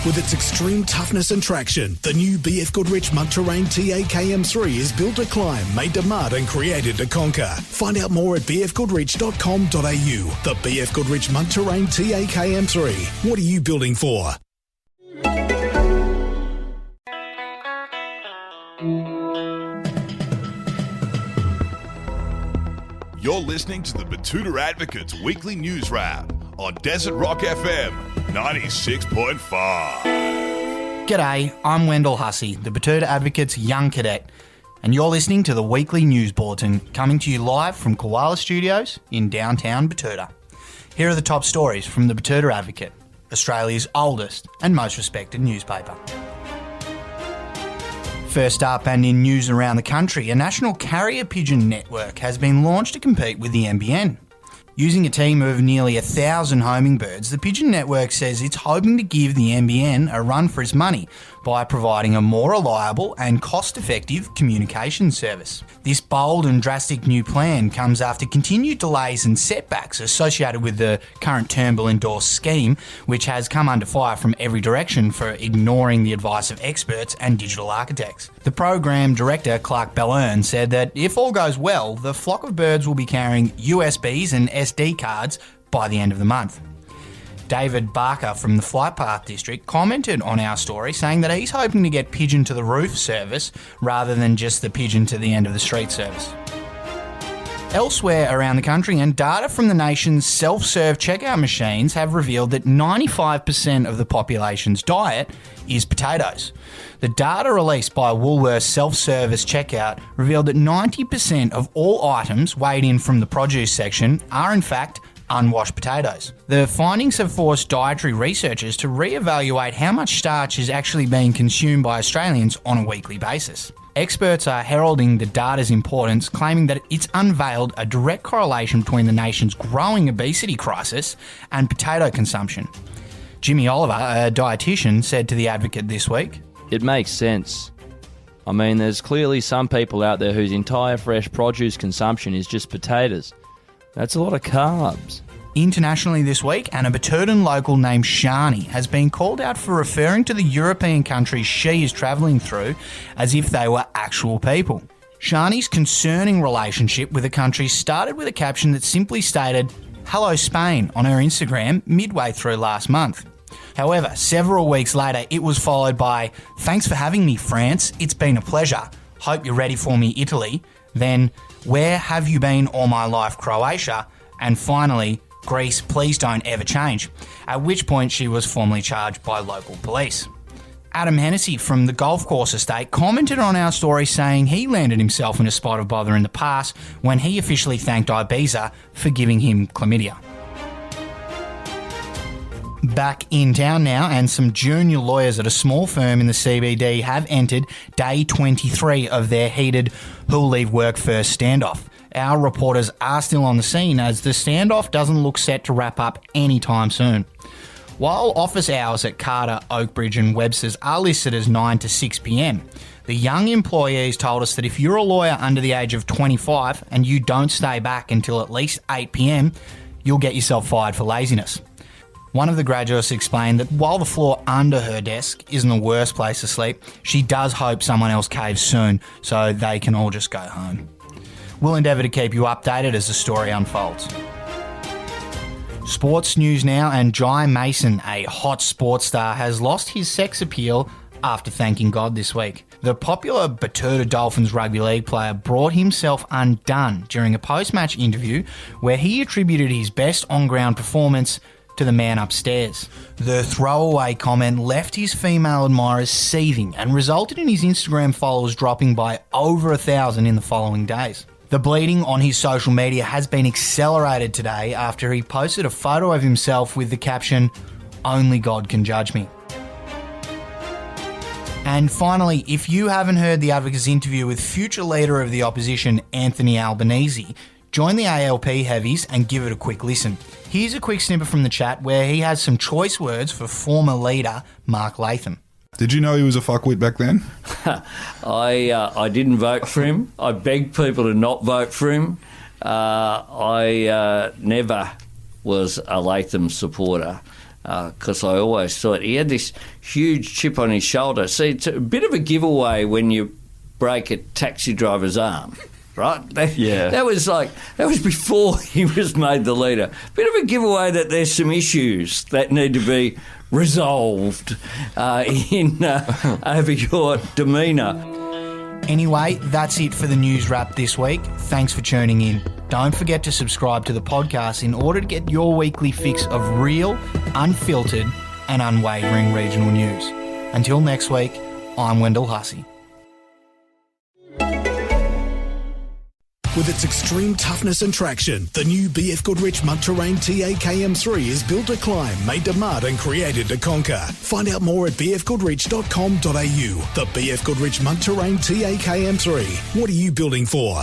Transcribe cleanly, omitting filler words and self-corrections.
With its extreme toughness and traction, the new BF Goodrich Mud Terrain TAKM3 is built to climb, made to mud and created to conquer. Find out more at bfgoodrich.com.au. The BF Goodrich Mud Terrain TAKM3. What are you building for? You're listening to the Betoota Advocate's weekly news wrap on Desert Rock FM 96.5. G'day, I'm Wendell Hussey, the Betoota Advocate's young cadet, and you're listening to the weekly news bulletin coming to you live from Koala Studios in downtown Betoota. Here are the top stories from the Betoota Advocate, Australia's oldest and most respected newspaper. First up, and in news around the country, a national carrier pigeon network has been launched to compete with the NBN. Using a team of nearly 1,000 homing birds, the Pigeon Network says it's hoping to give the NBN a run for its money by providing a more reliable and cost-effective communication service. This bold and drastic new plan comes after continued delays and setbacks associated with the current Turnbull-endorsed scheme, which has come under fire from every direction for ignoring the advice of experts and digital architects. The program director, Clark Bellern, said that if all goes well, the flock of birds will be carrying USBs and SD cards by the end of the month. David Barker from the Flight Path District commented on our story, saying that he's hoping to get pigeon to the roof service rather than just the pigeon to the end of the street service. Elsewhere around the country, and data from the nation's self-serve checkout machines have revealed that 95% of the population's diet is potatoes. The data released by Woolworths self-service checkout revealed that 90% of all items weighed in from the produce section are in fact unwashed potatoes. The findings have forced dietary researchers to re-evaluate how much starch is actually being consumed by Australians on a weekly basis. Experts are heralding the data's importance, claiming that it's unveiled a direct correlation between the nation's growing obesity crisis and potato consumption. Jimmy Oliver, a dietitian, said to The Advocate this week, "It makes sense. I mean, there's clearly some people out there whose entire fresh produce consumption is just potatoes. That's a lot of carbs." Internationally this week, and a Betootan local named Shani has been called out for referring to the European countries she is travelling through as if they were actual people. Shani's concerning relationship with the country started with a caption that simply stated, "Hello Spain," on her Instagram midway through last month. However, several weeks later, it was followed by, "Thanks for having me, France. It's been a pleasure. Hope you're ready for me, Italy." Then, "Where have you been all my life, Croatia?" And finally, "Greece, please don't ever change," at which point she was formally charged by local police. Adam Hennessy from the Golf Course Estate commented on our story, saying he landed himself in a spot of bother in the past when he officially thanked Ibiza for giving him chlamydia. Back in town now, and some junior lawyers at a small firm in the CBD have entered day 23 of their heated who'll leave work first standoff. Our reporters are still on the scene as the standoff doesn't look set to wrap up anytime soon. While office hours at Carter, Oakbridge and Webster's are listed as 9 to 6 p.m, the young employees told us that if you're a lawyer under the age of 25 and you don't stay back until at least 8 p.m, you'll get yourself fired for laziness. One of the graduates explained that while the floor under her desk isn't the worst place to sleep, she does hope someone else caves soon so they can all just go home. We'll endeavour to keep you updated as the story unfolds. Sports news now, and Jai Mason, a hot sports star, has lost his sex appeal after thanking God this week. The popular Betoota Dolphins rugby league player brought himself undone during a post-match interview where he attributed his best on-ground performance to the man upstairs. The throwaway comment left his female admirers seething and resulted in his Instagram followers dropping by over 1,000 in the following days. The bleeding on his social media has been accelerated today after he posted a photo of himself with the caption, "Only God can judge me." And finally, if you haven't heard the Advocate's interview with future Leader of the Opposition, Anthony Albanese, join the ALP heavies and give it a quick listen. Here's a quick snippet from the chat where he has some choice words for former leader Mark Latham. Did you know he was a fuckwit back then? I didn't vote for him. I begged people to not vote for him. I never was a Latham supporter. because I always thought he had this huge chip on his shoulder. See, it's a bit of a giveaway when you break a taxi driver's arm. Right? That was before he was made the leader. Bit of a giveaway that there's some issues that need to be resolved over your demeanour. Anyway, that's it for the news wrap this week. Thanks for tuning in. Don't forget to subscribe to the podcast in order to get your weekly fix of real, unfiltered and unwavering regional news. Until next week, I'm Wendell Hussey. With its extreme toughness and traction, the new BF Goodrich Mud Terrain TAKM3 is built to climb, made to mud and created to conquer. Find out more at bfgoodrich.com.au. The BF Goodrich Mud Terrain TAKM3. What are you building for?